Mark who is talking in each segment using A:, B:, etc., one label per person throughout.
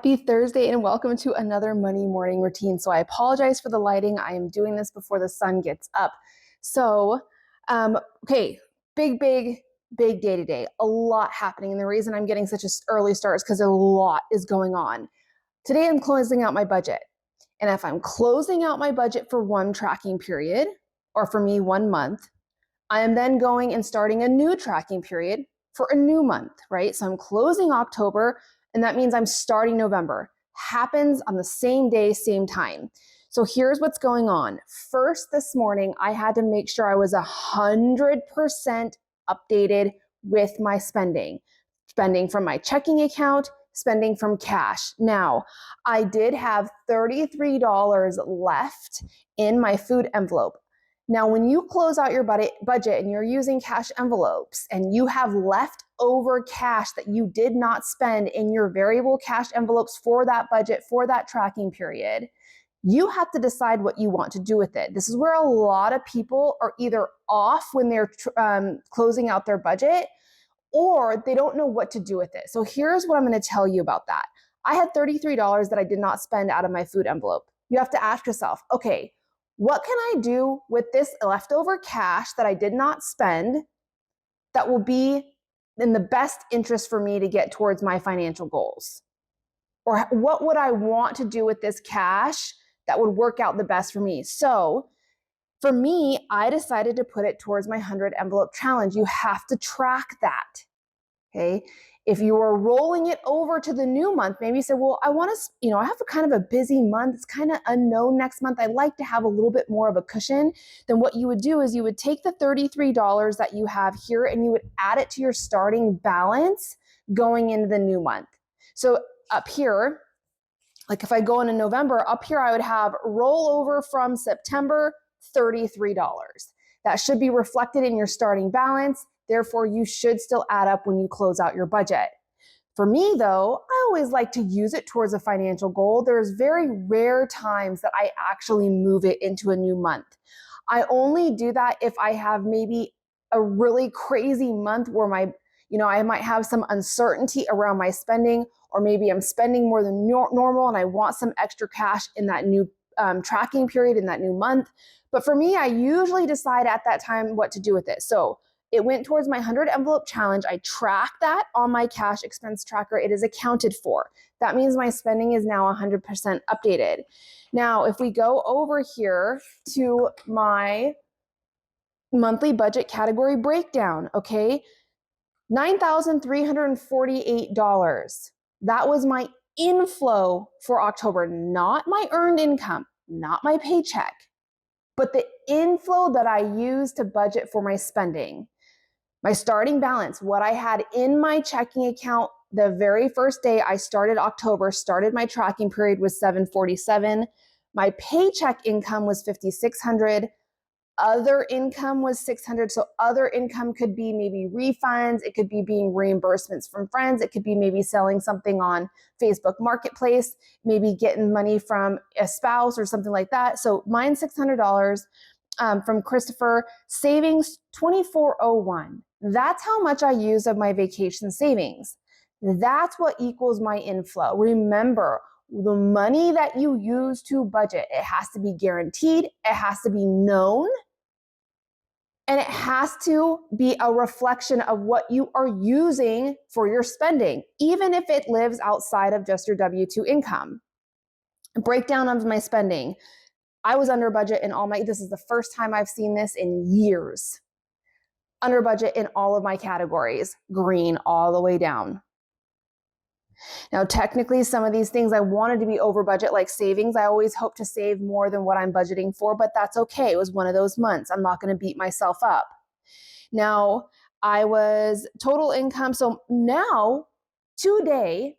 A: Happy Thursday and welcome to another Money Morning Routine. So I apologize for the lighting. I am doing this before the sun gets up. So, okay, big day today. A lot happening. And the reason I'm getting such an early start is because a lot is going on. Today I'm closing out my budget. And if I'm closing out my budget for one tracking period, or for me, 1 month, I am then going and starting a new tracking period for a new month, right? So I'm closing October, and that means I'm starting November. Happens on the same day, same time. So here's what's going on. First, this morning, I had to make sure I was 100% updated with my spending from my checking account, spending from cash. Now, I did have $33 left in my food envelope. Now, when you close out your budget and you're using cash envelopes and you have leftover cash that you did not spend in your variable cash envelopes for that budget, for that tracking period, you have to decide what you want to do with it. This is where a lot of people are either off when they're closing out their budget, or they don't know what to do with it. So here's what I'm going to tell you about that. I had $33 that I did not spend out of my food envelope. You have to ask yourself, okay, what can I do with this leftover cash that I did not spend that will be in the best interest for me to get towards my financial goals? Or what would I want to do with this cash that would work out the best for me? So for me, I decided to put it towards my 100 envelope challenge. You have to track that, okay? If you are rolling it over to the new month, maybe you say, well, I want to, I have a kind of a busy month. It's kind of unknown next month. I'd like to have a little bit more of a cushion. Then what you would do is you would take the $33 that you have here and you would add it to your starting balance going into the new month. So up here, like if I go into November, up here I would have rollover from September, $33. That should be reflected in your starting balance. Therefore, you should still add up when you close out your budget. For me, though, I always like to use it towards a financial goal. There's very rare times that I actually move it into a new month. I only do that if I have maybe a really crazy month where I might have some uncertainty around my spending, or maybe I'm spending more than normal and I want some extra cash in that new tracking period, in that new month. But for me, I usually decide at that time what to do with it. So it went towards my 100 envelope challenge. I track that on my cash expense tracker. It is accounted for. That means my spending is now 100% updated. Now, if we go over here to my monthly budget category breakdown, okay, $9,348. That was my inflow for October, not my earned income, not my paycheck, but the inflow that I used to budget for my spending. My starting balance, what I had in my checking account the very first day I started October, started my tracking period, was $747. My paycheck income was $5,600. Other income was $600. So other income could be maybe refunds. It could be being reimbursements from friends. It could be maybe selling something on Facebook Marketplace, maybe getting money from a spouse or something like that. So mine's $600. From Christopher, savings $2,401. That's how much I use of my vacation savings. That's what equals my inflow. Remember, the money that you use to budget, it has to be guaranteed, it has to be known, and it has to be a reflection of what you are using for your spending, even if it lives outside of just your W-2 income. Breakdown of my spending. I was under budget in this is the first time I've seen this in years. Under budget in all of my categories, green all the way down. Now, technically, some of these things I wanted to be over budget, like savings. I always hope to save more than what I'm budgeting for, but that's okay. It was one of those months. I'm not going to beat myself up. Now, I was total income. So now, today,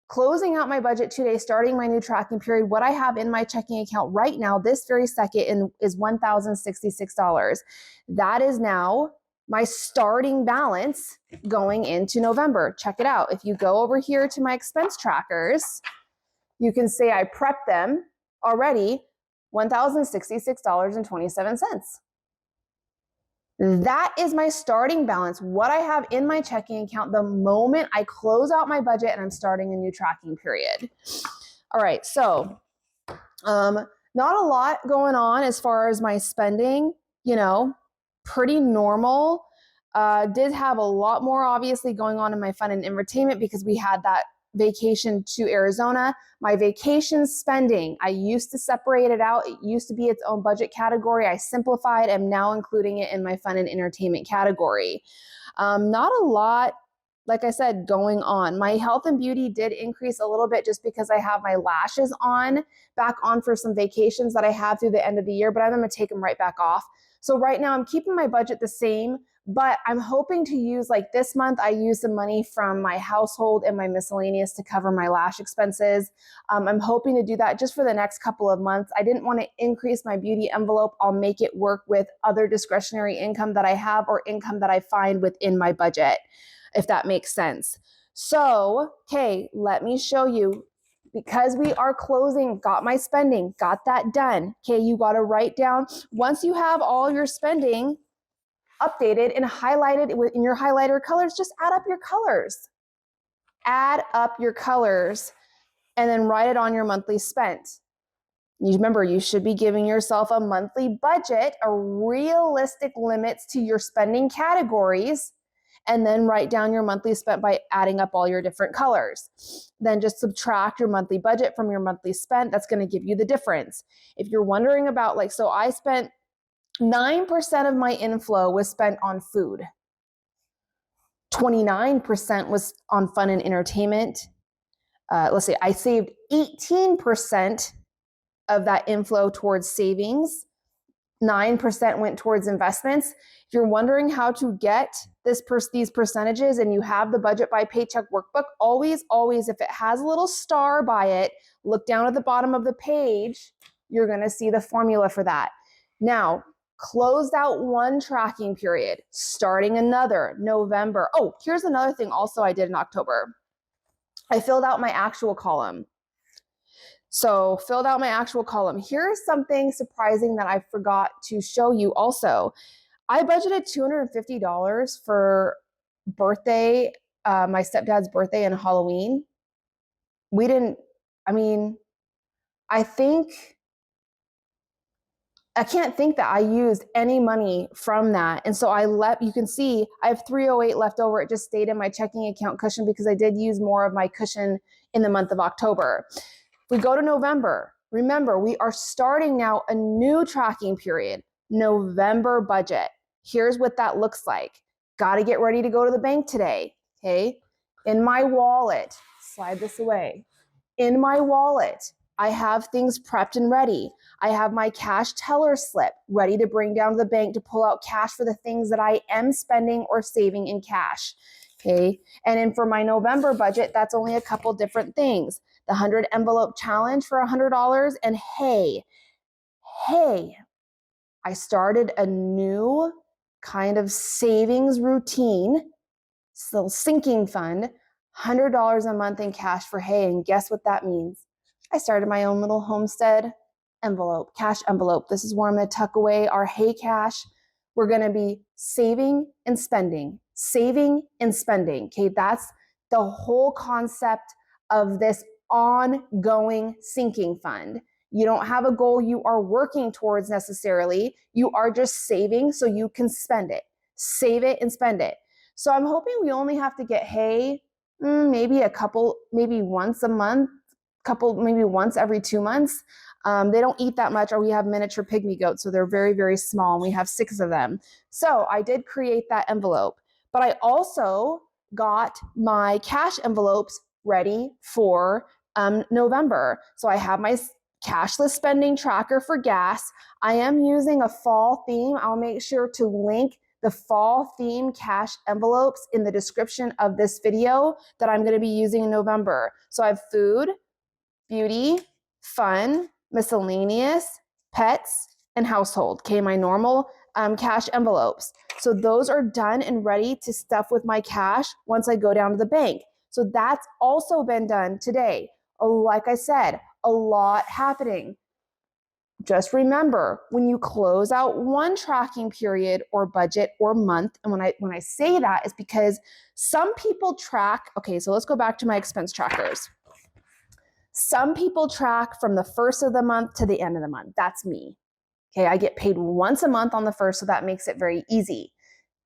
A: closing out my budget today, starting my new tracking period, what I have in my checking account right now, this very second, is $1,066. That is now my starting balance going into November. Check it out. If you go over here to my expense trackers, you can say I prepped them already, $1,066.27. That is my starting balance, what I have in my checking account the moment I close out my budget and I'm starting a new tracking period. All right, so not a lot going on as far as my spending, pretty normal. Did have a lot more obviously going on in my fun and entertainment because we had that vacation to Arizona. My vacation spending, I used to separate it out. It used to be its own budget category. I simplified and now including it in my fun and entertainment category. Not a lot, like I said, going on. My health and beauty did increase a little bit just because I have my lashes back on for some vacations that I have through the end of the year, but I'm going to take them right back off. So right now I'm keeping my budget the same, but I'm hoping to use, like this month, I used the money from my household and my miscellaneous to cover my lash expenses. I'm hoping to do that just for the next couple of months. I didn't want to increase my beauty envelope. I'll make it work with other discretionary income that I have or income that I find within my budget, if that makes sense. So, okay, let me show you. Because we are closing, got my spending, got that done. Okay, you got to write down, once you have all your spending updated and highlighted in your highlighter colors, just add up your colors. Add up your colors and then write it on your monthly spent. You remember, you should be giving yourself a monthly budget, a realistic limits to your spending categories, and then write down your monthly spent by adding up all your different colors. Then just subtract your monthly budget from your monthly spent. That's going to give you the difference. If you're wondering about, so I spent 9% of my inflow was spent on food. 29% was on fun and entertainment. Let's say I saved 18% of that inflow towards savings. 9% went towards investments. If you're wondering how to get these percentages and you have the budget by paycheck workbook, always, if it has a little star by it, look down at the bottom of the page, you're going to see the formula for that. Now, closed out one tracking period, starting another, November. Oh, here's another thing also I did in October. I filled out my actual column. So filled out my actual column. Here's something surprising that I forgot to show you also. I budgeted $250 for birthday, my stepdad's birthday and Halloween. I can't think that I used any money from that. And so you can see I have $308 left over. It just stayed in my checking account cushion because I did use more of my cushion in the month of October. We go to November. Remember, we are starting now a new tracking period, November budget. Here's what that looks like. Got to get ready to go to the bank today. Okay. In my wallet, slide this away. In my wallet, I have things prepped and ready. I have my cash teller slip ready to bring down to the bank to pull out cash for the things that I am spending or saving in cash. Okay. And then for my November budget, that's only a couple different things. The 100 envelope challenge for $100. And hey, I started a new kind of savings routine, still sinking fund, $100 a month in cash for hay. And guess what that means? I started my own little homestead envelope, cash envelope. This is where I'm going to tuck away our hay cash. We're going to be saving and spending. Okay, that's the whole concept of this ongoing sinking fund. You don't have a goal you are working towards necessarily. You are just saving so you can spend it. Save it and spend it. So I'm hoping we only have to get hay maybe once a month, maybe once every 2 months. They don't eat that much, or we have miniature pygmy goats, so they're very, very small, and we have 6 of them. So I did create that envelope, but I also got my cash envelopes ready for November. So I have my cashless spending tracker for gas. I am using a fall theme. I'll make sure to link the fall theme cash envelopes in the description of this video that I'm going to be using in November. So I have food, beauty, fun, miscellaneous, pets, and household. Okay, my normal cash envelopes. So those are done and ready to stuff with my cash once I go down to the bank. So that's also been done today. Like I said, a lot happening. Just remember, when you close out one tracking period or budget or month, and when I say that is because some people track, okay, so let's go back to my expense trackers. Some people track from the first of the month to the end of the month. That's me. Okay, I get paid once a month on the first, so that makes it very easy.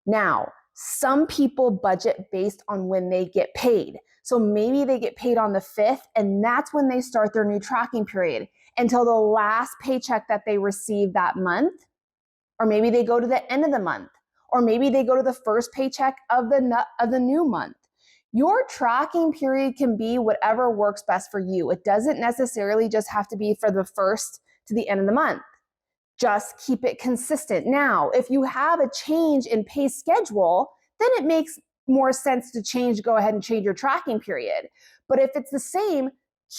A: Now, some people budget based on when they get paid. So maybe they get paid on the 5th, and that's when they start their new tracking period until the last paycheck that they receive that month. Or maybe they go to the end of the month, or maybe they go to the first paycheck of the new month. Your tracking period can be whatever works best for you. It doesn't necessarily just have to be for the first to the end of the month. Just keep it consistent. Now, if you have a change in pay schedule, then it makes more sense to go ahead and change your tracking period. But if it's the same,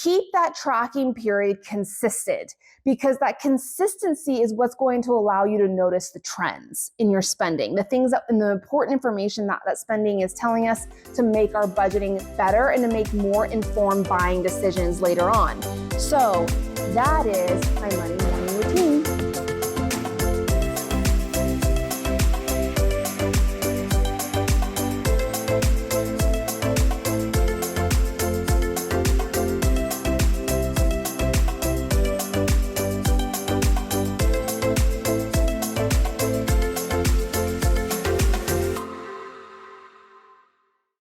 A: keep that tracking period consistent, because that consistency is what's going to allow you to notice the trends in your spending, the things and the important information that spending is telling us to make our budgeting better and to make more informed buying decisions later on. So that is my money